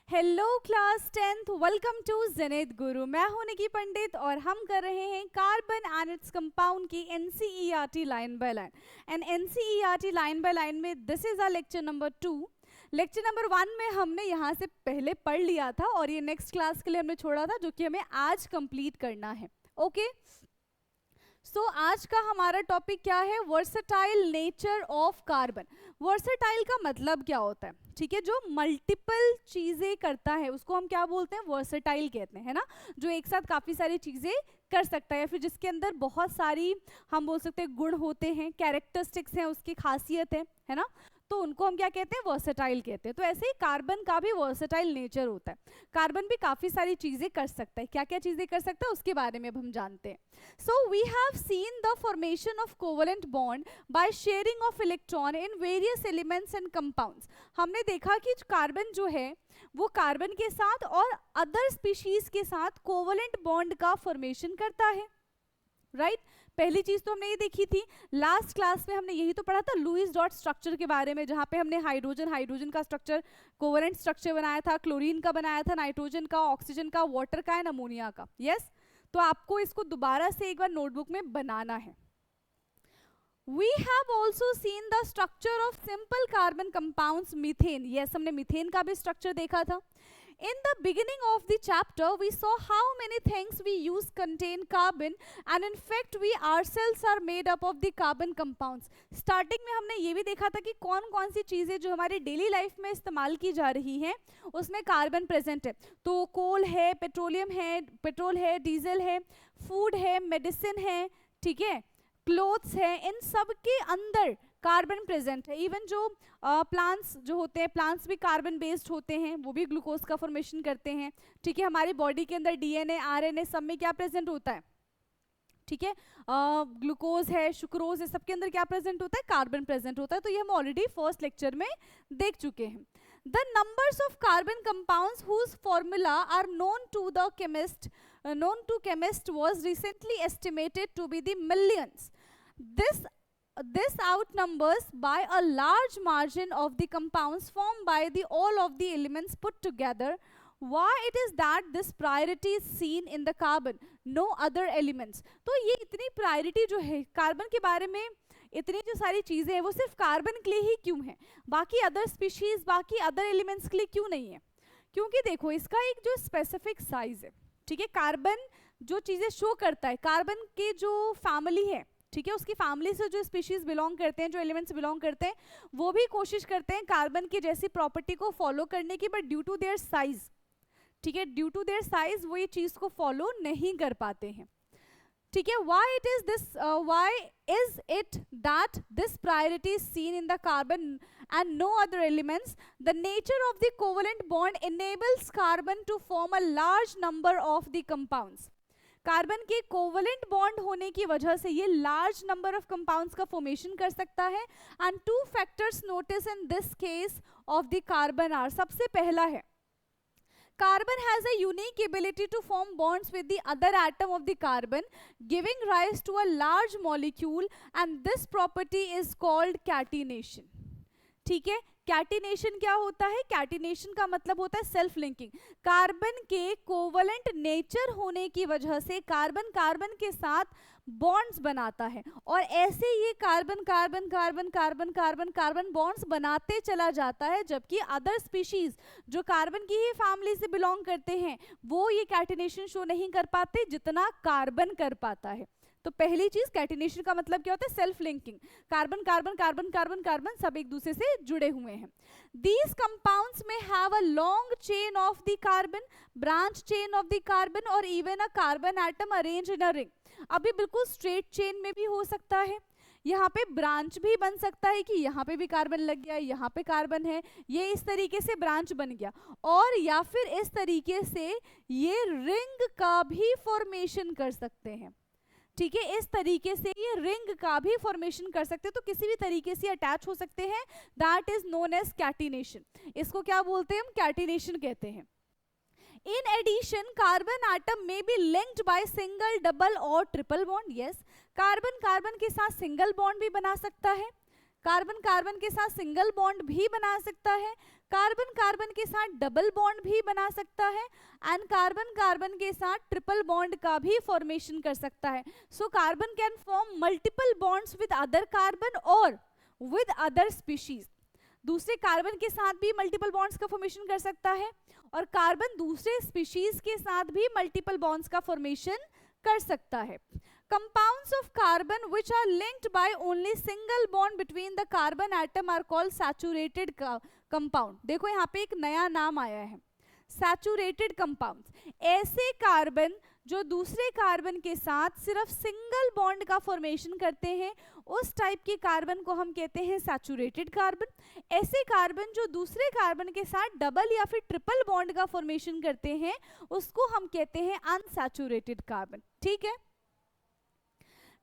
Hello class 10th, welcome to जनेत गुरु। मैं हूं निकी पंडित और हम कर रहे हैं कार्बन एंड इट्स कंपाउंड की NCERT line by line. And NCERT line by line में this is our lecture number 2। Lecture number 1 में हमने यहाँ से पहले पढ़ लिया था और ये नेक्स्ट क्लास के लिए हमने छोड़ा था, जो कि हमें आज कंप्लीट करना है। ओके सो आज का हमारा टॉपिक क्या है? Versatile nature of carbon. Versatile का मतलब क्या होता है? ठीक है, जो मल्टीपल चीजें करता है उसको हम क्या बोलते हैं? वर्सेटाइल कहते हैं, है ना। जो एक साथ काफी सारी चीजें कर सकता है, या फिर जिसके अंदर बहुत सारी हम बोल सकते हैं गुण होते हैं, कैरेक्टरिस्टिक्स हैं, उसकी खासियत है ना। तो उनको हम क्या कहते हैं? वर्सेटाइल कहते हैं। तो ऐसे ही कार्बन का भी वर्सेटाइल नेचर होता है। कार्बन भी काफी सारी चीजें कर सकता है। क्या क्या चीजें कर सकता है उसके बारे में अब हम जानते हैं। So we have seen the formation of covalent bond by sharing of electron in various elements and compounds. हमने देखा कि कार्बन जो है वो कार्बन के साथ और अदर स्पीशीज के साथ कोवेलेंट बॉन्ड का फॉर्मेशन करता है, राइट पहली चीज तो हमने ये देखी थी। लास्ट क्लास में हमने यही तो पढ़ा था, लुईस डॉट स्ट्रक्चर के बारे में, जहां पे हमने हाइड्रोजन का स्ट्रक्चर, कोवेलेंट स्ट्रक्चर बनाया था, क्लोरीन का बनाया था, नाइट्रोजन का, ऑक्सीजन का, वाटर का एंड अमोनिया का। यस तो आपको इसको दोबारा से एक बार नोटबुक में बनाना है। We have also seen the structure of simple carbon compounds methane. Yes, हमने मीथेन का भी स्ट्रक्चर देखा था। In the beginning of the chapter, we saw how many things we use contain carbon, and in fact, we ourselves are made up of the carbon compounds. Starting में हमने ये भी देखा था कि कौन कौन सी चीज़ें जो हमारी डेली लाइफ में इस्तेमाल की जा रही हैं उसमें कार्बन प्रेजेंट है। तो कोल है, पेट्रोल है, डीजल है, फूड है, मेडिसिन है, ठीक है, क्लोथ्स है, इन सब के अंदर कार्बन प्रेजेंट है। इवन जो प्लांट्स जो होते हैं, प्लांट्स भी कार्बन बेस्ड होते हैं, वो भी ग्लूकोज का फॉर्मेशन करते हैं। ठीक है, हमारी बॉडी के अंदर डीएनए, आरएनए सब में क्या प्रेजेंट होता है? ठीक है, ग्लूकोज है, सुक्रोज है, सबके अंदर क्या प्रेजेंट होता है? कार्बन प्रेजेंट होता है। तो ये हम ऑलरेडी फर्स्ट लेक्चर में देख चुके हैं। The numbers of carbon compounds whose formula are known to chemists was recently estimated to be the millions. This outnumbers by a large margin of the compounds formed by all of the elements put together. Why it is that this priority is seen in the carbon, no other elements? तो ये इतनी priority जो है carbon के बारे में, इतनी जो सारी चीजें हैं वो सिर्फ कार्बन के लिए ही क्यों है, बाकी अदर स्पीशीज, बाकी अदर एलिमेंट्स के लिए क्यों नहीं है? क्योंकि देखो इसका एक जो स्पेसिफिक साइज है, ठीक है, कार्बन जो चीजें शो करता है, कार्बन के जो फैमिली है, ठीक है, उसकी फैमिली से जो स्पीशीज बिलोंग करते हैं, जो एलिमेंट्स बिलोंग करते हैं, वो भी कोशिश करते हैं कार्बन की जैसी प्रॉपर्टी को फॉलो करने की, but due to their size, ठीक है, ड्यू टू देयर साइज वो ये चीज को फॉलो नहीं कर पाते हैं। ठीक है, why is it that this priority is seen in the carbon and no other elements? The nature of the covalent bond enables carbon to form a large number of the compounds. Carbon के covalent bond होने की वजह से ये large number of compounds का formation कर सकता है। And two factors notice in this case of the carbon are, सबसे पहला है carbon has a unique ability to form bonds with the other atom of the carbon, giving rise to a large molecule, and this property is called catenation. ठीक है, catenation क्या होता है? Catenation का मतलब होता है सेल्फ लिंकिंग। कार्बन के कोवलेंट नेचर होने की वजह से कार्बन कार्बन के साथ बॉन्ड्स बनाता है, और ऐसे ये carbon carbon carbon carbon carbon carbon bonds बनाते चला जाता है, जबकि अदर स्पीशीज जो कार्बन की ही फैमिली से बिलोंग करते हैं वो ये कैटिनेशन शो नहीं कर पाते जितना कार्बन कर पाता है। तो पहली चीज, कैटिनेशन का मतलब क्या होता है? Self linking. Carbon carbon carbon carbon carbon सब एक दूसरे से जुड़े हुए हैं। These compounds may have a long chain of the carbon, branch chain of the carbon, or even a carbon atom arranged in a ring. अभी बिल्कुल straight chain में भी हो सकता है, यहाँ पे ब्रांच भी बन सकता है कि यहाँ पे भी कार्बन लग गया, यहाँ पे कार्बन है, ये इस तरीके से ब्रांच बन गया, और या फिर इस तरीके से ये रिंग का भी फॉर्मेशन कर सकते हैं। ठीक है, इस तरीके से ये रिंग का भी फॉर्मेशन कर सकते हैं, तो किसी भी तरीके से अटैच हो सकते हैं। That is known as catenation. इसको क्या बोलते हैं? हम कैटिनेशन कहते हैं। In addition, carbon atom may be linked by single, double और triple bond. Yes, carbon carbon के साथ सिंगल बॉन्ड भी बना सकता है, कार्बन कार्बन के साथ सिंगल बॉन्ड भी बना सकता है, कार्बन कार्बन के साथ डबल बॉन्ड भी बना सकता है, एंड कार्बन कार्बन के साथ ट्रिपल बॉन्ड का भी फॉर्मेशन कर सकता है. So carbon can form multiple bonds with other carbon और विद अदर स्पीशीज. दूसरे कार्बन के साथ भी मल्टीपल बॉन्ड्स का फॉर्मेशन कर सकता है और कार्बन दूसरे स्पीशीज के साथ भी मल्टीपल बॉन्ड्स का फॉर्मेशन कर सकता है. Compounds of carbon which are linked by only single bond between the carbon atom are called saturated compound. देखो यहाँ पे एक नया नाम आया है, saturated compounds. ऐसे कार्बन जो दूसरे कार्बन के साथ सिर्फ सिंगल बॉन्ड का फॉर्मेशन करते हैं, उस टाइप के कार्बन को हम कहते हैं सैचुरेटेड कार्बन. ऐसे कार्बन जो दूसरे कार्बन के साथ डबल या फिर ट्रिपल बॉन्ड का फॉर्मेशन करते हैं, उसको हम कहते हैं अनसैचुरेटेड कार्बन. ठीक है.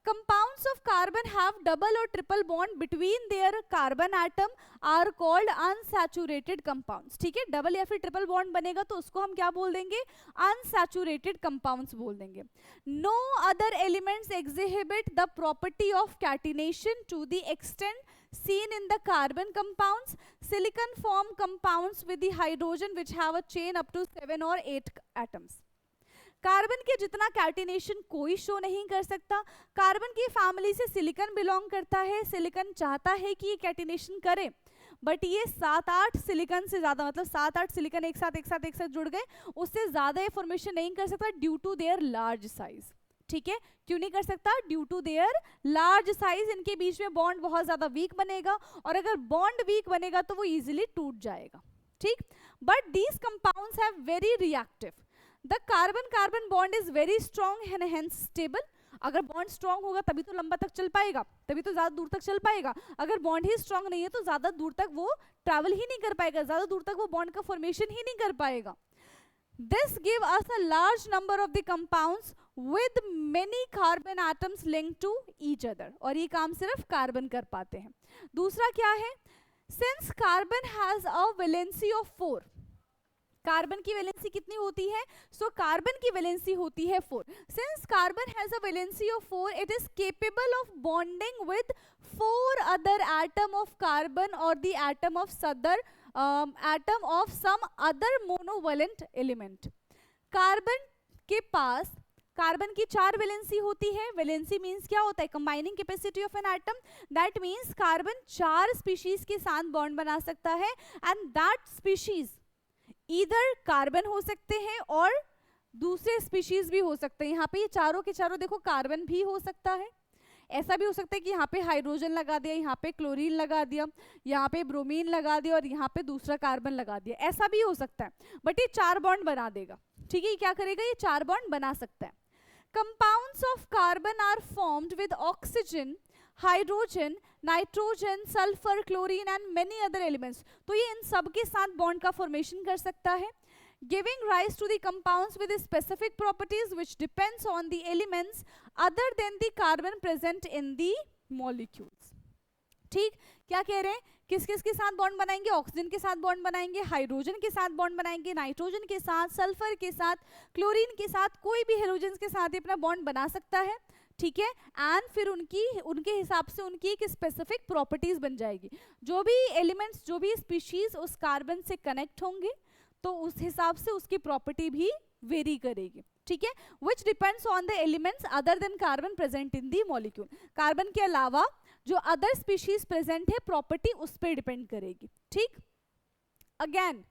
Compounds of carbon have double or triple bond between their carbon atom are called unsaturated compounds. ठीक है, डबल या फिर ट्रिपल बॉन्ड बनेगा तो उसको हम क्या बोल देंगे, unsaturated compounds बोल देंगे. No other elements exhibit the property of catenation to the extent seen in the carbon compounds. Silicon form compounds with the hydrogen which have a chain up to 7 or 8 atoms. Carbon के जितना catenation कोई show नहीं कर सकता. Carbon की family से silicon belong करता है. सिलिकॉन चाहता है कि ये कैटिनेशन करे, बट ये 7-8 सिलिकॉन से ज्यादा, मतलब 7-8 सिलिकॉन एक साथ जुड़ गए, उससे ज्यादा ये फॉर्मेशन नहीं कर सकता due to their large size. ठीक है, क्यों नहीं कर सकता? Due to their large size. इनके बीच में बॉन्ड बहुत ज्यादा वीक बनेगा और अगर बॉन्ड वीक बनेगा तो वो इजिली टूट जाएगा. ठीक, but these compounds have very reactive. The carbon-carbon bond is very strong and hence stable. अगर बॉन्ड स्ट्रांग होगा तभी तो लंबा तक चल पाएगा, तभी तो ज्यादा दूर तक चल पाएगा. अगर बॉन्ड ही स्ट्रांग नहीं है तो ज्यादा दूर तक वो ट्रैवल ही नहीं कर पाएगा, ज्यादा दूर तक वो बॉन्ड का फॉर्मेशन ही नहीं कर पाएगा. This give us a large number of the compounds with many carbon atoms linked to each other. और ये काम सिर्फ कार्बन कर पाते हैं. दूसरा क्या है? Since carbon has a valency of 4. Carbon की वैलेंसी कितनी होती है? सो कार्बन की वैलेंसी होती है 4. Since carbon has a valency of 4, it is capable of bonding with 4 other atom of carbon or the atom of some other monovalent element. Carbon के पास carbon की 4 वैलेंसी होती है. वैलेंसी मींस क्या होता है? Combining capacity of an atom. That means carbon 4 species के साथ बॉन्ड बना सकता है एंड दैट स्पीशीज इधर कार्बन हो सकते हैं और दूसरे स्पीशीज भी हो सकते हैं. यहाँ पे ये चारों के चारों देखो कार्बन भी हो सकता है. ऐसा भी हो सकता है कि यहाँ पे हाइड्रोजन लगा दिया, यहाँ पे क्लोरीन लगा दिया, यहाँ पे ब्रोमीन लगा दिया और यहाँ पे दूसरा कार्बन लगा दिया. ऐसा भी हो सकता है, बट ये 4 बॉन्ड बना देगा. ठीक है, क्या करेगा? ये 4 बॉन्ड बना सकता है. Compounds of carbon are formed with oxygen, hydrogen, nitrogen, sulphur, chlorine and many other elements. तो ये इन सब के साथ बॉन्ड का फॉर्मेशन कर सकता है. Giving rise to the compounds with specific properties which depends on the elements other than the carbon present in the molecules. ठीक, क्या कह रहे हैं? किस किस के साथ बॉन्ड बनाएंगे? ऑक्सीजन के साथ बॉन्ड बनाएंगे, हाइड्रोजन के साथ बॉन्ड बनाएंगे, नाइट्रोजन के साथ, सल्फर के साथ, क्लोरीन के साथ, कोई भी हेलोजन के साथ अपना बॉन्ड बना सकता है. ठीक है, एंड फिर उनके हिसाब से उनकी एक स्पेसिफिक प्रॉपर्टीज बन जाएगी. जो भी एलिमेंट्स, जो भी स्पीशीज उस कार्बन से कनेक्ट होंगे तो उस हिसाब से उसकी प्रॉपर्टी भी वेरी करेगी. ठीक है, which depends on the elements other then carbon present in the molecule. Carbon के अलावा जो अदर स्पीशीज प्रेजेंट है प्रॉपर्टी उस पर डिपेंड करेगी. ठीक, again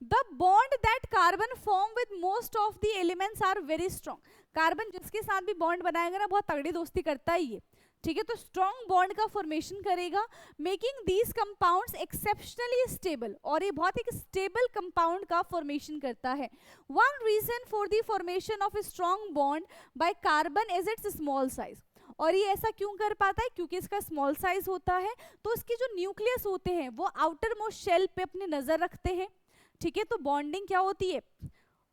the bond that carbon form with most of the elements are very strong. Carbon जिसके साथ भी बॉन्ड बनाएगा ना, बहुत तगड़ी दोस्ती करता ही है. ठीक है, तो स्ट्रॉन्ग बॉन्ड का फॉर्मेशन करेगा, making these compounds exceptionally stable. और ये बहुत एक स्टेबल कंपाउंड का फॉर्मेशन करता है. One reason for the formation of a strong bond by carbon is its small size. और ये ऐसा क्यों कर पाता है? क्योंकि इसका स्मॉल साइज होता है, तो इसके जो न्यूक्लियस होते हैं वो आउटर मोस्ट शेल पे अपनी नजर रखते हैं. ठीक है, तो बॉन्डिंग क्या होती है?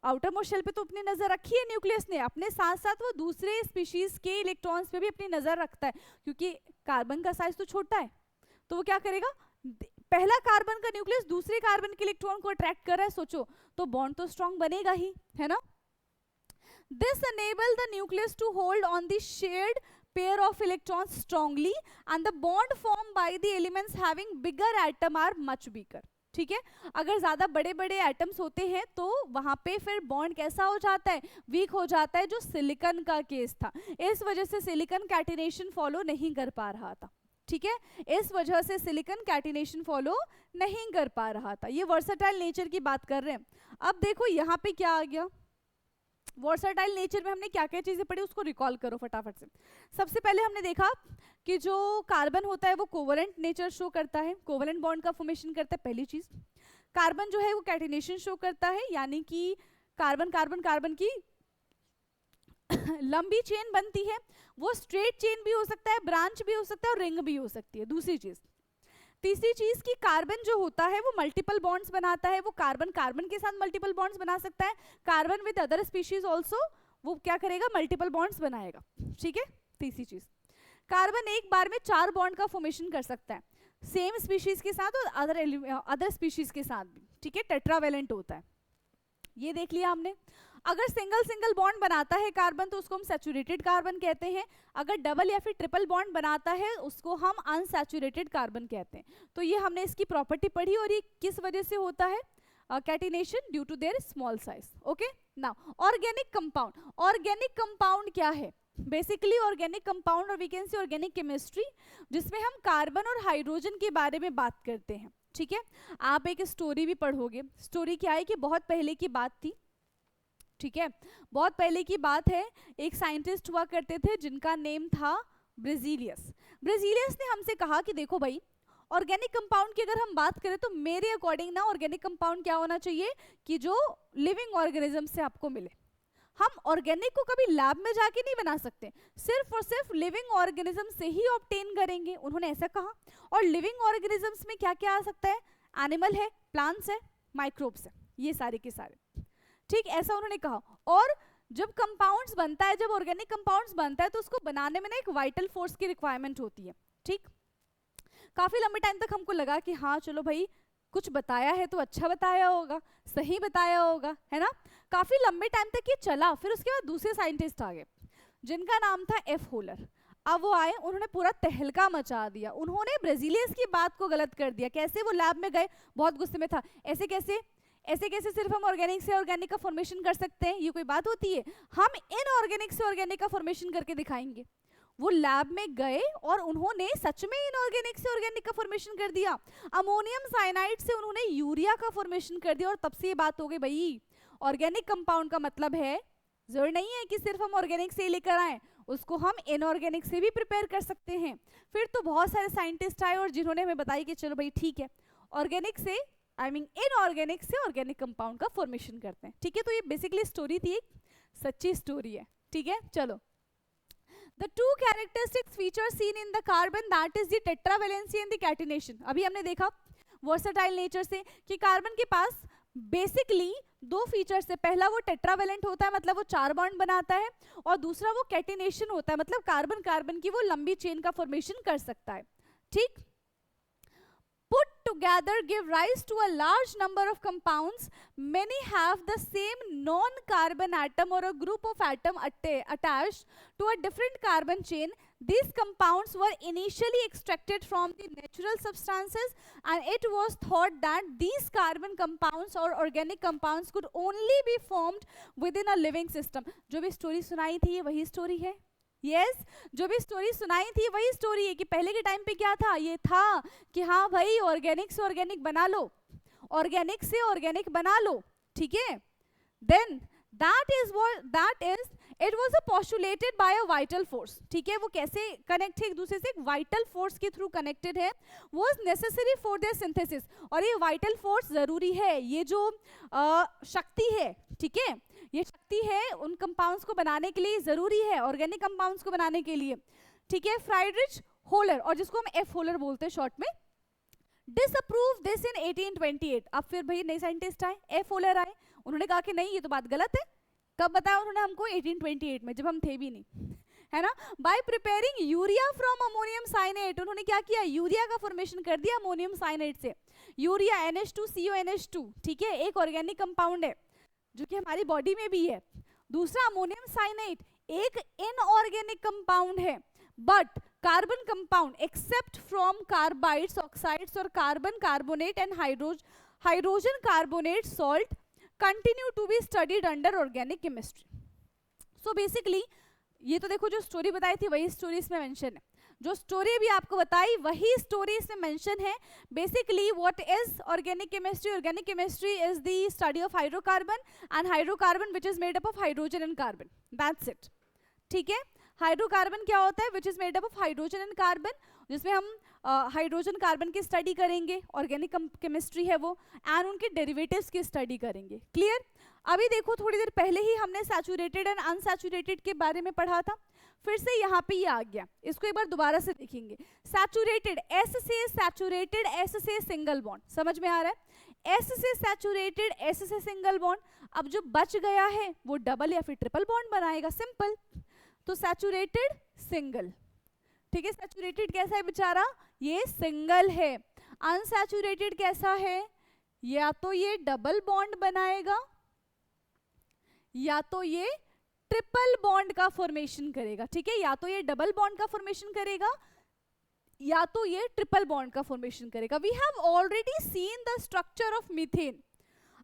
आउटर मोस्ट शेल पे तो अपनी नजर रखी है न्यूक्लियस ने, अपने साथ साथ वो दूसरे स्पीशीज के इलेक्ट्रॉन्स पे भी अपनी नजर रखता है. क्योंकि कार्बन का साइज तो छोटा है, तो वो क्या करेगा? पहला कार्बन का न्यूक्लियस दूसरे कार्बन के इलेक्ट्रॉन को अट्रैक्ट कर रहा है, सोचो, तो बॉन्ड तो स्ट्रॉन्ग बनेगा ही, है ना. This enable the nucleus to hold on the shared pair of electrons strongly and the bond formed by the elements having bigger atom are much weaker. ठीक है, अगर ज्यादा बड़े बड़े एटम्स होते हैं तो वहां पे फिर बॉन्ड कैसा हो जाता है, वीक हो जाता है, जो सिलिकॉन का केस था. इस वजह से सिलिकॉन कैटिनेशन फॉलो नहीं कर पा रहा था. ठीक है, इस वजह से सिलिकॉन कैटिनेशन फॉलो नहीं कर पा रहा था. ये वर्सेटाइल नेचर की बात कर रहे हैं. अब देखो यहाँ पे क्या आ गया, वर्सेटाइल नेचर में हमने क्या क्या चीजें पढ़ी उसको रिकॉल करो फटाफट से. सबसे पहले हमने देखा कि जो कार्बन होता है वो कोवलेंट नेचर शो करता है, कोवलेंट बॉन्ड का फॉर्मेशन करता है. पहली चीज, कार्बन जो है वो कैटिनेशन शो करता है, यानी कि कार्बन कार्बन कार्बन की लंबी चेन बनती है. वो स्ट्रेट चेन भी हो सकता है, ब्रांच भी हो सकता है और रिंग भी हो सकती है. दूसरी चीज, तीसरी चीज कि कार्बन जो होता है वो मल्टीपल बॉन्ड्स बनाता है. वो कार्बन कार्बन के साथ मल्टीपल बॉन्ड्स बना सकता है. Carbon with other species also वो क्या करेगा, मल्टीपल बॉन्ड्स बनाएगा. ठीक है, तीसरी चीज, कार्बन एक बार में 4 बॉन्ड का फॉर्मेशन कर सकता है, सेम स्पीशीज के साथ और अदर स्पीशीज के साथ भी. ठीक है, टेट्रावेलेंट होता है. ये देख लिया हमने. अगर सिंगल सिंगल बॉन्ड बनाता है कार्बन तो उसको हम सैचुरेटेड कार्बन कहते हैं. अगर डबल या फिर ट्रिपल बॉन्ड बनाता है उसको हम अनसैचुरेटेड कार्बन कहते हैं. तो ये हमने इसकी प्रॉपर्टी पढ़ी और ये किस वजह से होता है, catenation due to their small size. Okay, now organic compound. Organic compound क्या है, बेसिकली ऑर्गेनिक कंपाउंड और we can say organic chemistry, जिसमें हम कार्बन और हाइड्रोजन के बारे में बात करते हैं. ठीक है, आप एक स्टोरी भी पढ़ोगे. स्टोरी क्या है कि बहुत पहले की बात थी. ठीक है, बहुत पहले की बात है. एक साइंटिस्ट हुआ करते थे जिनका नेम था ब्रेजिलियस. ब्रेजिलियस ने हमसे कहा कि देखो भाई, ऑर्गेनिक कंपाउंड की अगर हम बात करें तो मेरे अकॉर्डिंग ना ऑर्गेनिक कंपाउंड क्या होना चाहिए कि जो लिविंग ऑर्गेनिज्म से आपको मिले. हम ऑर्गेनिक को कभी लैब में जाके नहीं बना सकते, सिर्फ और सिर्फ लिविंग ऑर्गेनिज्म से ही ऑब्टेन करेंगे. उन्होंने ऐसा कहा. और लिविंग ऑर्गेनिजम्स में क्या क्या आ सकता है, एनिमल है, प्लांट्स है, माइक्रोब्स है, ये सारे के सारे. ठीक, ऐसा उन्होंने कहा. और जब कंपाउंड्स बनता है, जब ऑर्गेनिक कंपाउंड्स बनता है तो उसको बनाने में ना एक वाइटल फोर्स की रिक्वायरमेंट होती है. ठीक, काफी लंबे टाइम तक हमको लगा कि हाँ चलो भाई कुछ बताया है तो अच्छा बताया होगा, सही बताया होगा, है ना. काफी लंबे टाइम तक ये चला. फिर उसके बाद दूसरे साइंटिस्ट आ गए जिनका नाम था एफ होलर. अब वो आए, उन्होंने पूरा तहलका मचा दिया. उन्होंने ब्रेजिलियस की बात को गलत कर दिया. कैसे, वो लैब में गए, बहुत गुस्से में था. ऐसे कैसे सिर्फ हम ऑर्गेनिक से ऑर्गेनिक का फॉर्मेशन कर सकते हैं, ये कोई बात होती है. हम इनऑर्गेनिक से ऑर्गेनिक का फॉर्मेशन करके दिखाएंगे. वो लैब में गए और उन्होंने सच में इनऑर्गेनिक से ऑर्गेनिक का फॉर्मेशन कर दिया. अमोनियम साइनाइड से उन्होंने यूरिया का फॉर्मेशन कर दिया. और तब से ये बात हो गई भाई, ऑर्गेनिक कंपाउंड का मतलब है, जरूरी नहीं है कि सिर्फ हम ऑर्गेनिक से ही लेकर आए, उसको हम इनऑर्गेनिक से भी प्रिपेयर कर सकते हैं. फिर तो बहुत सारे साइंटिस्ट आए और जिन्होंने हमें बताया कि चलो भाई ठीक है, ऑर्गेनिक से इनऑर्गेनिक से ऑर्गेनिक कंपाउंड का फॉर्मेशन करते हैं. ठीक है, तो ये बेसिकली स्टोरी थी, एक सच्ची स्टोरी है. ठीक है, चलो. The two characteristic features seen in the carbon, that is the tetravalency and the catenation. अभी हमने देखा versatile nature से कि कार्बन के पास बेसिकली 2 फीचर्स है. पहला वो टेट्रावेलेंट होता है, मतलब वो 4 बॉन्ड बनाता है. और दूसरा वो कैटिनेशन होता है, मतलब कार्बन कार्बन की वो लंबी चेन का फॉर्मेशन कर सकता है. ठीक, put together give rise to a large number of compounds. Many have the same non-carbon atom or a group of atom attached to a different carbon chain. These compounds were initially extracted from the natural substances and it was thought that these carbon compounds or organic compounds could only be formed within a living system. जो भी story सुनाई थी ये वही story है. Yes, जो भी story सुनाई थी वही स्टोरी है कि पहले के टाइम पे क्या था, ये था कि हाँ भाई ऑर्गेनिक से ऑर्गेनिक बना लो, ऑर्गेनिक से ऑर्गेनिक बना लो. ठीक है, then that is it was postulated by a vital force. ठीक है, वो कैसे कनेक्ट है एक दूसरे से, एक वाइटल फोर्स के थ्रू कनेक्टेड है, was necessary for their synthesis. और ये वाइटल फोर्स जरूरी है, ये जो शक्ति है, ठीक है, ये शक्ति है उन कंपाउंड्स को बनाने के लिए जरूरी है, ऑर्गेनिक कंपाउंड्स को बनाने के लिए. ठीक है, फ्राइडरिच होलर, और जिसको हम एफ होलर बोलते हैं शॉर्ट में, डिसअप्रूव दिस इन 1828. अब फिर भाई नए साइंटिस्ट आए, एफ होलर आए, उन्होंने कहा कि नहीं ये तो बात गलत है. कब बताया उन्होंने हमको, 1828 में, जब हम थे भी नहीं, है ना. By preparing urea from ammonium cyanate, उन्होंने क्या किया, यूरिया का फॉर्मेशन कर दिया अमोनियम साइनेट से. यूरिया NH2CONH2, ठीक है, एक ऑर्गेनिक कंपाउंड है जो कि हमारी बॉडी में भी है. दूसरा अमोनियम साइनाइड एक इनऑर्गेनिक कंपाउंड है, but carbon compound except from carbides, oxides or carbon carbonate and hydrogen carbonate salt continue to be studied under organic chemistry. So basically ये तो देखो जो स्टोरी बताई थी वही स्टोरी इसमें मेंशन है, जो स्टोरी भी आपको बताई वही स्टोरी इसमें मेंशन है. Basically what is organic chemistry? Organic chemistry is the study of hydrocarbon and hydrocarbon which is made up of hydrogen and carbon. That's it. ठीक है, हाइड्रोकार्बन क्या होता है? Which is made up of hydrogen and carbon, जिसमें हम hydrogen carbon की study करेंगे, organic chemistry है वो, एंड उनके डेरिवेटिव्स की स्टडी करेंगे. क्लियर? अभी देखो थोड़ी देर पहले ही हमने सैचुरेटेड एंड अनसैचुरेटेड के बारे में पढ़ा था, फिर से यहाँ पे ये आ गया, इसको एक बार दोबारा से देखेंगे. सैचुरेटेड, एस से सैचुरेटेड, एस से सिंगल बॉन्ड, समझ में आ रहा है? एस से सैचुरेटेड, एस से सिंगल बॉन्ड. अब जो बच गया है वो डबल या फिर ट्रिपल बॉन्ड बनाएगा, सिंपल. तो सैचुरेटेड सिंगल, ठीक है. सैचुरेटेड कैसा है बेचारा? ये सिंगल है. अनसैचुरेटेड कैसा है? या तो ये डबल बॉन्ड बनाएगा या तो ये ट्रिपल बॉन्ड का फॉर्मेशन करेगा. ठीक है, या तो ये डबल बॉन्ड का फॉर्मेशन करेगा या तो ये ट्रिपल बॉन्ड का फॉर्मेशन करेगा. We have already seen the structure of methane.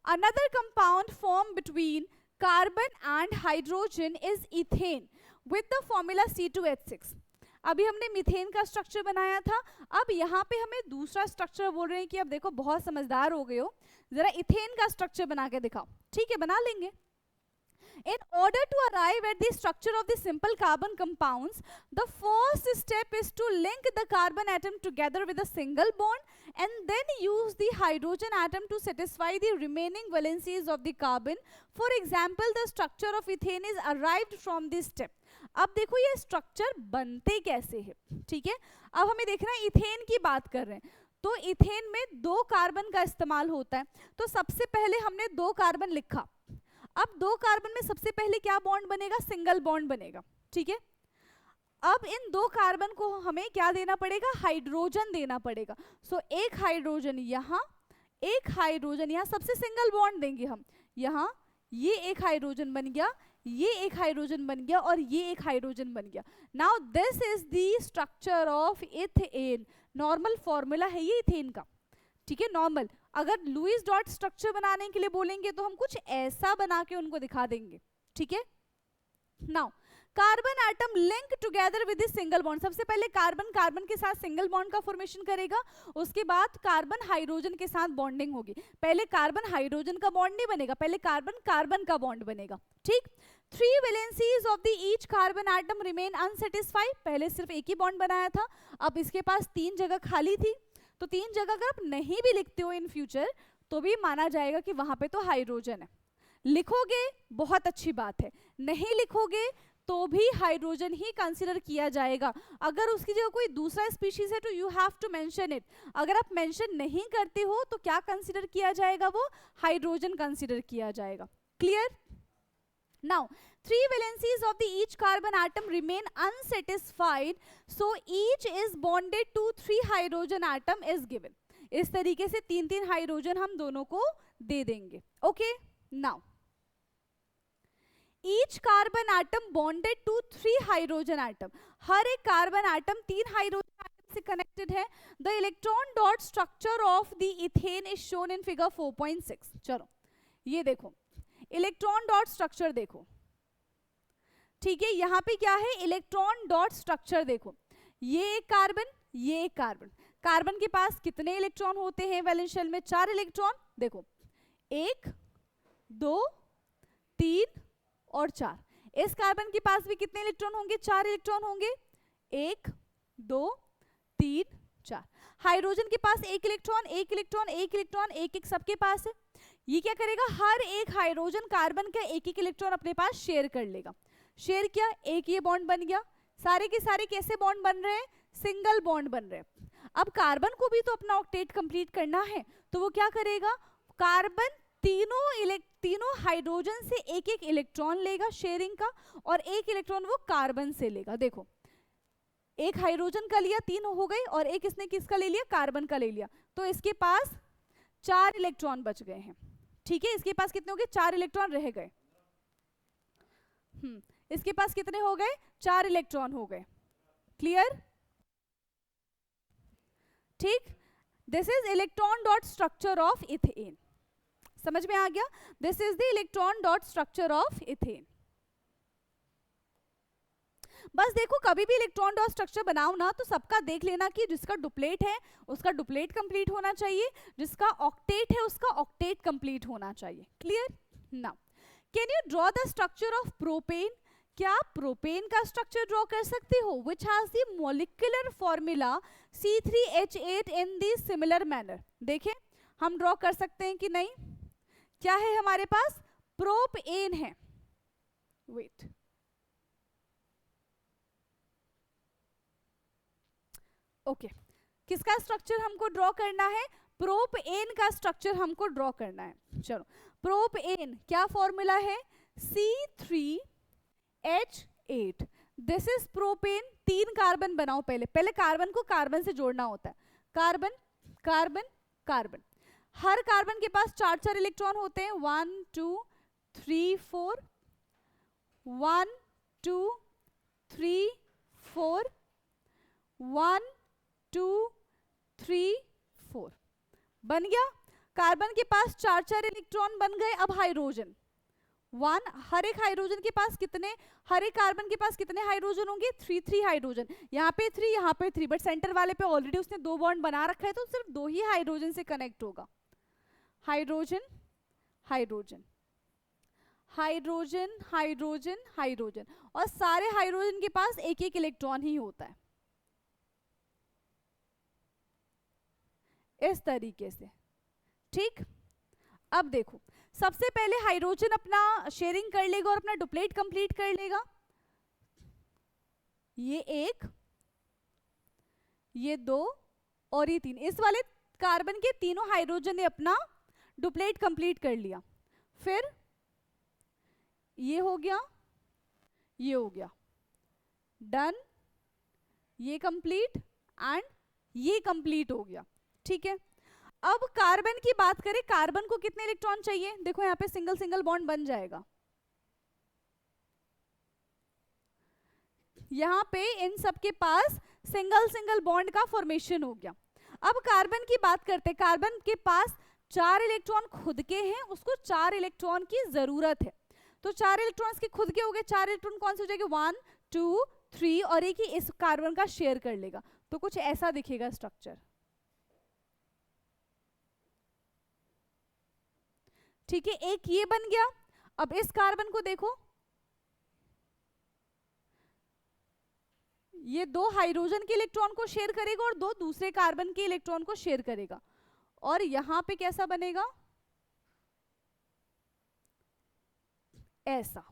Another compound form between carbon and hydrogen is ethane with the formula C2H6. अभी हमने मीथेन का स्ट्रक्चर बनाया था, अब यहाँ पे हमें दूसरा स्ट्रक्चर बोल रहे हैं कि अब देखो बहुत समझदार हो गए हो, जरा इथेन का स्ट्रक्चर बना के दिखाओ. ठीक है, बना लेंगे. In order to arrive at the structure of the simple carbon compounds, the first step is to link the carbon atom together with a single bond and then use the hydrogen atom to satisfy the remaining valencies of the carbon. For example, the structure of ethane is arrived from this step. अब देखो ये structure बनते कैसे है. ठीक है, अब हमें देखना है इथेन की बात कर रहे हैं, तो इथेन में 2 कार्बन का इस्तेमाल होता है. तो सबसे पहले हमने 2 कार्बन लिखा. अब 2 कार्बन में सबसे पहले क्या बॉन्ड बनेगा? सिंगल बॉन्ड बनेगा. ठीक है, अब इन 2 कार्बन को हमें क्या देना पड़ेगा? हाइड्रोजन देना पड़ेगा. सो एक हाइड्रोजन यहाँ, एक हाइड्रोजन यहाँ, सबसे सिंगल बॉन्ड देंगे हम यहाँ. ये एक हाइड्रोजन बन गया, ये एक हाइड्रोजन बन गया और ये एक हाइड्रोजन बन गया. Now this is the structure of ethane. Normal formula है ये इथेन का. ठीक है, नॉर्मल. अगर लुईस डॉट स्ट्रक्चर बनाने के लिए बोलेंगे तो हम कुछ ऐसा बना के उनको दिखा देंगे. ठीक है, now carbon atom link together with the single bond. सबसे पहले कार्बन कार्बन के साथ सिंगल बॉन्ड का फॉर्मेशन करेगा, उसके बाद कार्बन हाइड्रोजन के साथ बॉन्डिंग होगी. पहले कार्बन हाइड्रोजन का बॉन्ड नहीं बनेगा, पहले कार्बन कार्बन का बॉन्ड बनेगा. ठीक, 3 valencies of the each carbon atom remain unsatisfied. पहले सिर्फ एक ही बॉन्ड बनाया था, अब इसके पास 3 जगह खाली थी. तो 3 जगह अगर आप नहीं भी लिखते हो इन फ्यूचर तो भी माना जाएगा कि वहां पे तो हाइड्रोजन है. लिखोगे बहुत अच्छी बात है, नहीं लिखोगे तो भी हाइड्रोजन ही कंसीडर किया जाएगा. अगर उसकी जगह कोई दूसरा स्पीशीज है तो you have to mention it. अगर आप मेंशन नहीं करते हो तो क्या कंसीडर किया जाएगा? वो हाइड्रोजन कंसीडर किया जाएगा. Clear? Now 3 valencies of the each carbon atom remain unsatisfied, so each is bonded to 3 hydrogen atom is given. इस तरीके से 3-3 हाइड्रोजन हम दोनों को दे देंगे. Okay, now each carbon atom bonded to 3 hydrogen atom. हर एक कार्बन एटम 3 हाइड्रोजन एटम से connected है. The electron dot structure of the ethane is shown in figure 4.6. चलो ये देखो इलेक्ट्रॉन डॉट स्ट्रक्चर देखो. ठीक है, यहाँ पे क्या है? इलेक्ट्रॉन डॉट स्ट्रक्चर देखो. ये एक कार्बन, ये एक कार्बन. कार्बन के पास कितने इलेक्ट्रॉन होते हैं वैलेंस शेल में? 4 इलेक्ट्रॉन. देखो 1 2 3 और 4. इस कार्बन के पास भी कितने इलेक्ट्रॉन होंगे? 4 इलेक्ट्रॉन होंगे. 1 2 3 4. हाइड्रोजन के पास 1 इलेक्ट्रॉन, 1 इलेक्ट्रॉन, 1 इलेक्ट्रॉन, 1 सबके पास है. ये क्या करेगा? हर एक हाइड्रोजन कार्बन का 1 इलेक्ट्रॉन अपने पास शेयर कर लेगा. शेयर किया, एक ये बॉन्ड बन गया. सारे के सारे कैसे बॉन्ड बन रहे हैं? सिंगल बॉन्ड बन रहे हैं. अब कार्बन को भी तो अपना ऑक्टेट कंप्लीट करना है, तो वो क्या करेगा? कार्बन तीनों हाइड्रोजन से 1-1 इलेक्ट्रॉन लेगा शेयरिंग का, और 1 इलेक्ट्रॉन वो कार्बन से लेगा. देखो एक हाइड्रोजन का लिया, 3 हो गए, और एक इसने किसका ले लिया? कार्बन का ले लिया. तो इसके पास 4 इलेक्ट्रॉन बच गए हैं. ठीक है, इसके पास कितने हो गए? 4 इलेक्ट्रॉन रह गए. इसके पास कितने हो गए? 4 इलेक्ट्रॉन हो गए. क्लियर? ठीक, this is electron dot structure of ethane, समझ में आ गया? This is the electron dot structure of ethane. बस देखो कभी भी इलेक्ट्रॉन डॉट स्ट्रक्चर बनाओ ना तो सबका देख लेना कि जिसका डुप्लेट है उसका डुप्लेट कंप्लीट होना चाहिए, जिसका ऑक्टेट है उसका ऑक्टेट कंप्लीट होना चाहिए। Clear? Now can you draw the structure of propane? क्या आप प्रोपेन का स्ट्रक्चर ड्रॉ कर सकते हो which has the molecular formula C3H8 in the similar manner? देखें हम ड्रॉ कर सकते हैं कि नहीं? क्या है हमारे पास? प्रोपेन है। वेट, ओके किसका स्ट्रक्चर हमको ड्रॉ करना है? प्रोपेन का स्ट्रक्चर हमको ड्रॉ करना है। चलो प्रोपेन क्या फॉर्मूला है? C3H8। This is propane. 3 carbon बनाओ, पहले कार्बन को कार्बन से जोड़ना होता है। कार्बन कार्बन कार्बन, हर कार्बन के पास 4 इलेक्ट्रॉन होते हैं। 1 2 3 4, 1 2 3 4, 1 2 3 4 बन गया। कार्बन के पास 4 इलेक्ट्रॉन बन गए। अब हाइड्रोजन 1, हर एक हाइड्रोजन के पास कितने, हर एक कार्बन के पास कितने हाइड्रोजन होंगे? 3 हाइड्रोजन। यहाँ पे 3 यहाँ पे 3, बट सेंटर वाले पे ऑलरेडी उसने 2 बॉन्ड बना रखा है तो सिर्फ 2 ही हाइड्रोजन से कनेक्ट होगा। Hydrogen hydrogen hydrogen hydrogen hydrogen, और सारे हाइड्रोजन के पास 1 इलेक्ट्रॉन ही होता है इस तरीके से। ठीक, अब देखो सबसे पहले हाइड्रोजन अपना शेयरिंग कर लेगा और अपना डुप्लेट कंप्लीट कर लेगा। ये 1, ये 2 और ये 3, इस वाले कार्बन के तीनों हाइड्रोजन ने अपना डुप्लेट कंप्लीट कर लिया। फिर ये हो गया, ये हो गया, डन, ये कंप्लीट एंड ये कंप्लीट हो गया। ठीक है, अब कार्बन की बात करें, कार्बन को कितने इलेक्ट्रॉन चाहिए? देखो यहाँ पे सिंगल सिंगल बॉन्ड बन जाएगा। यहाँ पे इन सब के पास सिंगल सिंगल बॉन्ड का फॉर्मेशन हो गया। अब कार्बन की बात करते हैं, कार्बन के पास 4 इलेक्ट्रॉन खुद के हैं, उसको 4 इलेक्ट्रॉन की जरूरत है। तो 4 इलेक्ट्रॉन्स के खुद के हो गए, 4 इलेक्ट्रॉन कौन से हो जाएंगे? 1 2 3, और एक ही इस कार्बन का शेयर कर लेगा। तो कुछ ऐसा दिखेगा स्ट्रक्चर। ठीक है, एक ये बन गया। अब इस कार्बन को देखो, ये 2 हाइड्रोजन के इलेक्ट्रॉन को शेयर करेगा और 2 दूसरे कार्बन के इलेक्ट्रॉन को शेयर करेगा, और यहां पे कैसा बनेगा? ऐसा,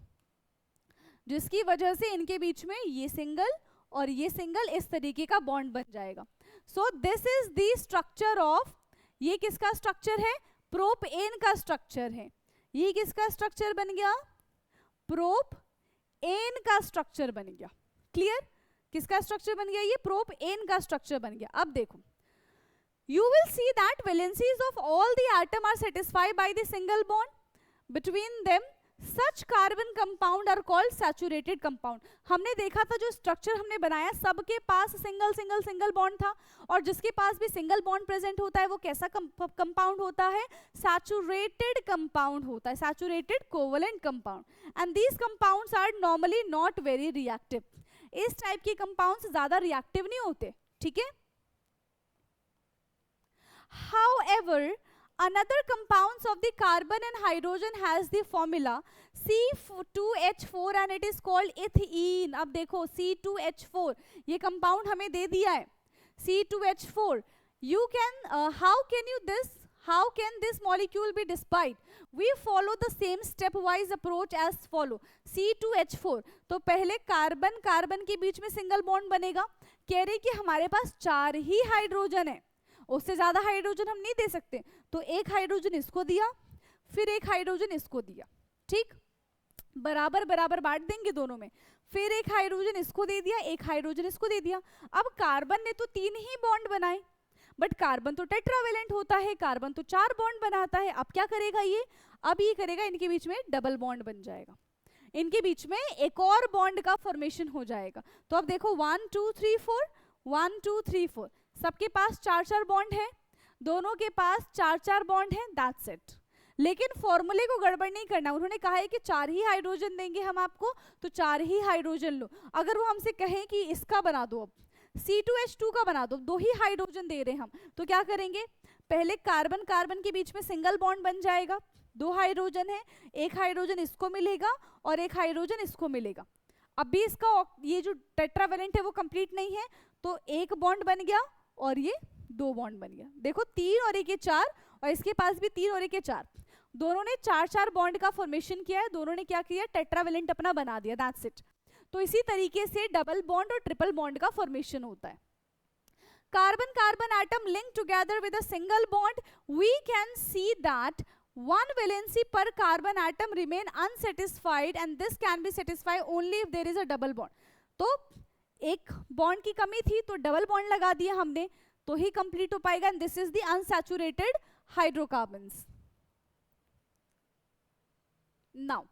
जिसकी वजह से इनके बीच में ये सिंगल और ये सिंगल इस तरीके का बॉन्ड बन जाएगा। So this is the structure of, ये किसका स्ट्रक्चर है? प्रोपेन का स्ट्रक्चर है। ये किसका स्ट्रक्चर बन गया? प्रोपेन का स्ट्रक्चर बन गया। क्लियर? किसका स्ट्रक्चर बन गया? ये प्रोपेन का स्ट्रक्चर बन गया। अब देखो, you will see that valencies of all the atom are satisfied by the single bond between them. Such carbon compound are called saturated compound. हमने देखा था जो स्ट्रक्चर हमने बनाया सबके पास सिंगल सिंगल सिंगल बॉन्ड था, और जिसके पास भी सिंगल बॉन्ड प्रेजेंट होता है वो कैसा कंपाउंड होता है? सैचुरेटेड कंपाउंड होता है, saturated covalent compound. And these compounds are normally not very reactive. इस टाइप के कंपाउंड्स ज्यादा रिएक्टिव नहीं होते। ठीक है, however another compounds of the carbon and hydrogen has the formula C2H4 and it is called ethene. अब देखो C2H4 ये कंपाउंड हमें दे दिया है C2H4. You can how can this molecule be despite? We follow the same stepwise approach as follow. C2H4, तो पहले carbon carbon के बीच में सिंगल बॉन्ड बनेगा। कह रही कि हमारे पास 4 ही हाइड्रोजन है, उससे ज्यादा हाइड्रोजन हम नहीं दे सकते, तो एक हाइड्रोजन इसको दिया, फिर एक हाइड्रोजन इसको दिया। ठीक, बराबर बराबर बांट देंगे दोनों में। फिर एक हाइड्रोजन इसको दे दिया, एक हाइड्रोजन इसको दे दिया। अब कार्बन ने तो 3 ही बॉन्ड बनाए, बट कार्बन तो टेट्रावेलेंट होता है, कार्बन तो 4 बॉन्ड बनाता है। अब क्या करेगा ये? अब ये करेगा, इनके बीच में डबल बॉन्ड बन जाएगा। इनके बीच में एक और बॉन्ड का फॉर्मेशन हो जाएगा। तो अब देखो 1 2 3 4, 1 2 3 4, सबके पास 4 बॉन्ड है, दोनों के पास 4 बॉन्ड है, दैट्स इट। लेकिन फॉर्मूले को गड़बड़ नहीं करना, उन्होंने कहा है कि 4 ही हाइड्रोजन देंगे हम आपको, तो 4 ही हाइड्रोजन लो। अगर वो हमसे कहें कि इसका बना दो, अब C2H2 का बना दो, 2 ही हाइड्रोजन दे रहे हैं हम, तो क्या करेंगे, पहले कार्बन कार्बन के बीच में सिंगल बॉन्ड बन जाएगा, 2 हाइड्रोजन है, एक हाइड्रोजन इसको मिलेगा और एक हाइड्रोजन इसको मिलेगा। अभी इसका ये जो टेट्रावेलेंट है वो कंप्लीट नहीं है, तो एक बॉन्ड बन गया और ये 2 बॉन्ड बन गया। देखो 3 और 1 ये 4, और इसके पास भी 3 और 1 ये 4, दोनों ने 4 बॉन्ड का फॉर्मेशन किया है, दोनों ने क्या किया, टेट्रावेलेंट अपना बना दिया, दैट्स इट। तो इसी तरीके से डबल बॉन्ड और ट्रिपल बॉन्ड का फॉर्मेशन होता है। Carbon carbon atom link together with a single bond, we can see that one valency per carbon atom remain unsatisfied and this can be satisfied only if there is a double bond। तो एक bond की कमी थी तो double bond लगा दिया हमने, तो ही कंप्लीट हो पाएगा, and this is the unsaturated hydrocarbons. Now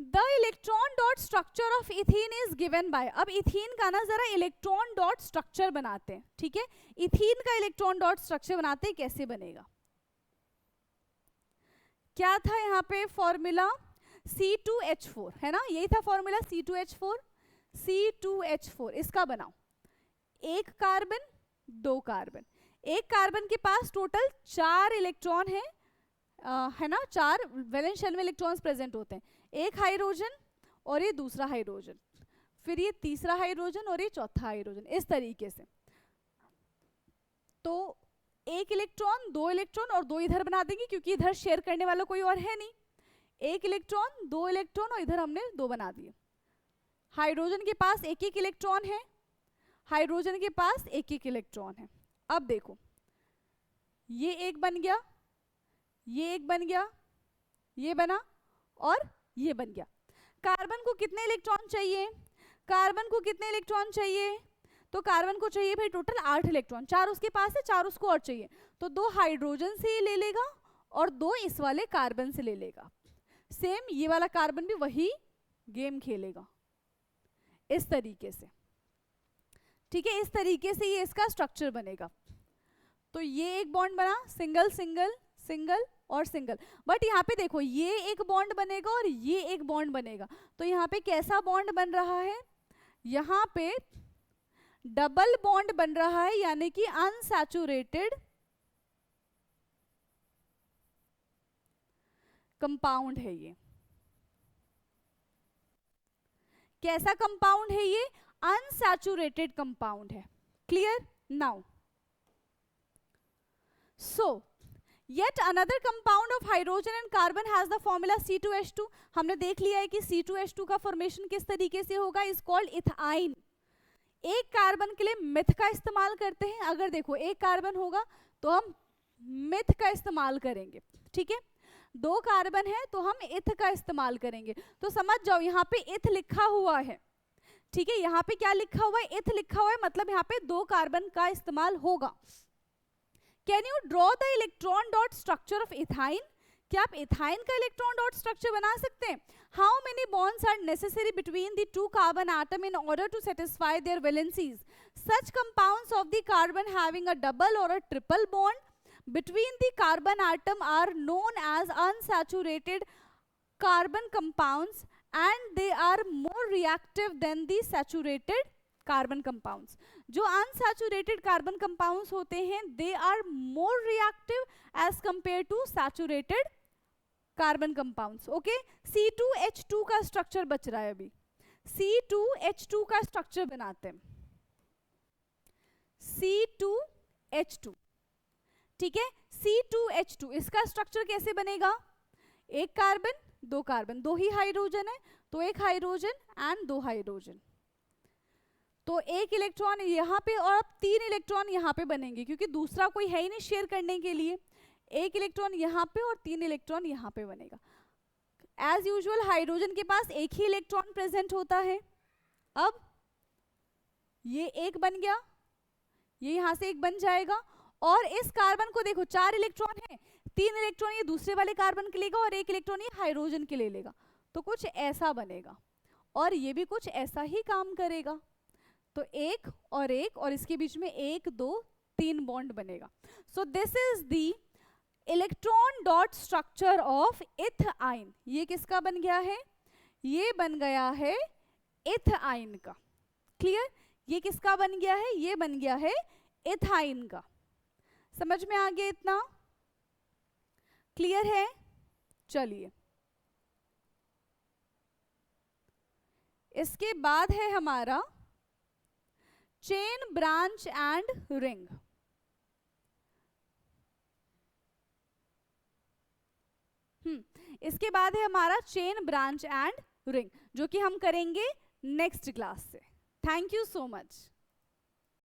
the electron dot structure of ethene is given by, अब इथीन का ना जरा इलेक्ट्रॉन डॉट स्ट्रक्चर बनाते हैं, ठीक है, इथीन का इलेक्ट्रॉन डॉट स्ट्रक्चर बनाते हैं, कैसे बनेगा, क्या था यहाँ पे फॉर्मूला, C2H4 है ना, यही था फॉर्मूला, C2H4, C2H4 इसका बनाओ, एक कार्बन 2 कार्बन, एक कार्बन के पास टोटल 4 इलेक्ट्रॉन है ना, 4 वैलेंस शेल में इलेक्ट्रॉन्स प्रेजेंट होते हैं, एक हाइड्रोजन और ये दूसरा हाइड्रोजन, फिर ये तीसरा हाइड्रोजन और ये चौथा हाइड्रोजन, इस तरीके से। तो एक इलेक्ट्रॉन 2 इलेक्ट्रॉन और 2 इधर बना देंगे क्योंकि इधर शेयर करने वाला कोई और है नहीं, एक इलेक्ट्रॉन 2 इलेक्ट्रॉन और इधर हमने 2 बना दिए। हाइड्रोजन के पास एक एक इलेक्ट्रॉन है, हाइड्रोजन के पास एक एक इलेक्ट्रॉन है। अब देखो ये एक बन गया, ये एक बन गया, ये बना और ये बन गया। कार्बन को कितने इलेक्ट्रॉन चाहिए, कार्बन को कितने इलेक्ट्रॉन चाहिए, तो कार्बन को चाहिए भाई टोटल 8 इलेक्ट्रॉन, 4 उसके पास है, 4 उसको और चाहिए, तो 2 हाइड्रोजन से ये ले लेगा और 2 इस वाले कार्बन से ले लेगा। सेम ये वाला कार्बन भी वही गेम खेलेगा इस तरीके से, ठीक है, इस तरीके से ये इसका स्ट्रक्चर बनेगा। तो ये एक बॉन्ड बना, सिंगल सिंगल सिंगल और सिंगल, बट यहाँ पे देखो ये एक बॉन्ड बनेगा और ये एक बॉन्ड बनेगा, तो यहाँ पे कैसा बॉन्ड बन रहा है, यहाँ पे डबल बॉन्ड बन रहा है, यानी कि अनसैचुरेटेड कंपाउंड है ये। कैसा कंपाउंड है ये, अनसैचुरेटेड कंपाउंड है। Clear now, so yet another compound of hydrogen and carbon has the formula C2H2। हमने देख लिया है कि C2H2 का फॉर्मेशन किस तरीके से होगा, इज कॉल्ड इथाइन। एक कार्बन के लिए मिथ का इस्तेमाल करते हैं, अगर देखो एक कार्बन होगा तो हम मिथ का इस्तेमाल करेंगे, ठीक है, 2 कार्बन है तो हम इथ का इस्तेमाल करेंगे। तो समझ जाओ यहाँ पे इथ लिखा हुआ है, ठीक है, यहाँ पे क्या लिखा हुआ है, इथ लिखा हुआ है, मतलब यहाँ पे 2 कार्बन का इस्तेमाल होगा। Can you draw the electron dot structure of ethyne, क्या आप इथाइन का इलेक्ट्रॉन डॉट स्ट्रक्चर बना सकते हैं। How many bonds are necessary between the 2 carbon atom in order to satisfy their valencies, such compounds of the carbon having a double or a triple bond between the carbon atom are known as unsaturated carbon compounds and they are more reactive than the saturated carbon compounds। जो unsaturated carbon compounds होते हैं they are more reactive as compared to saturated carbon compounds। okay, C2H2 का structure बच रहा है, अभी C2H2 का structure बनाते हैं, C2H2, ठीक है, C2H2 इसका स्ट्रक्चर कैसे बनेगा, एक कार्बन 2 कार्बन, 2 ही हाइड्रोजन है तो एक हाइड्रोजन एंड 2 हाइड्रोजन, तो एक इलेक्ट्रॉन यहाँ पे और अब 3 इलेक्ट्रॉन यहाँ पे बनेंगे क्योंकि दूसरा कोई है ही नहीं शेयर करने के लिए, एक इलेक्ट्रॉन यहाँ पे और 3 इलेक्ट्रॉन यहाँ पे बनेगा। एज यूजुअल हाइड्रोजन के पास एक ही इलेक्ट्रॉन प्रेजेंट होता है, अब ये एक बन गया, ये यहाँ से एक बन जाएगा और इस कार्बन को देखो 4 इलेक्ट्रॉन है, 3 इलेक्ट्रॉन ये दूसरे वाले कार्बन के लेगा और 1 इलेक्ट्रॉन ये हाइड्रोजन के ले लेगा, तो कुछ ऐसा बनेगा। और ये भी कुछ ऐसा ही काम करेगा, तो एक और इसके बीच में 1 2 3 बॉन्ड बनेगा। So this is the electron dot structure of ethyne. ये किसका बन गया है? ये बन गया है इथाइन का। क्लियर? ये किसका बन गया है? ये बन गया है इथाइन का। समझ में आ गया इतना? क्लियर है? चलिए, इसके बाद है हमारा चेन, ब्रांच एंड रिंग। इसके बाद है हमारा चेन, ब्रांच एंड रिंग, जो कि हम करेंगे नेक्स्ट क्लास से। Thank you so much.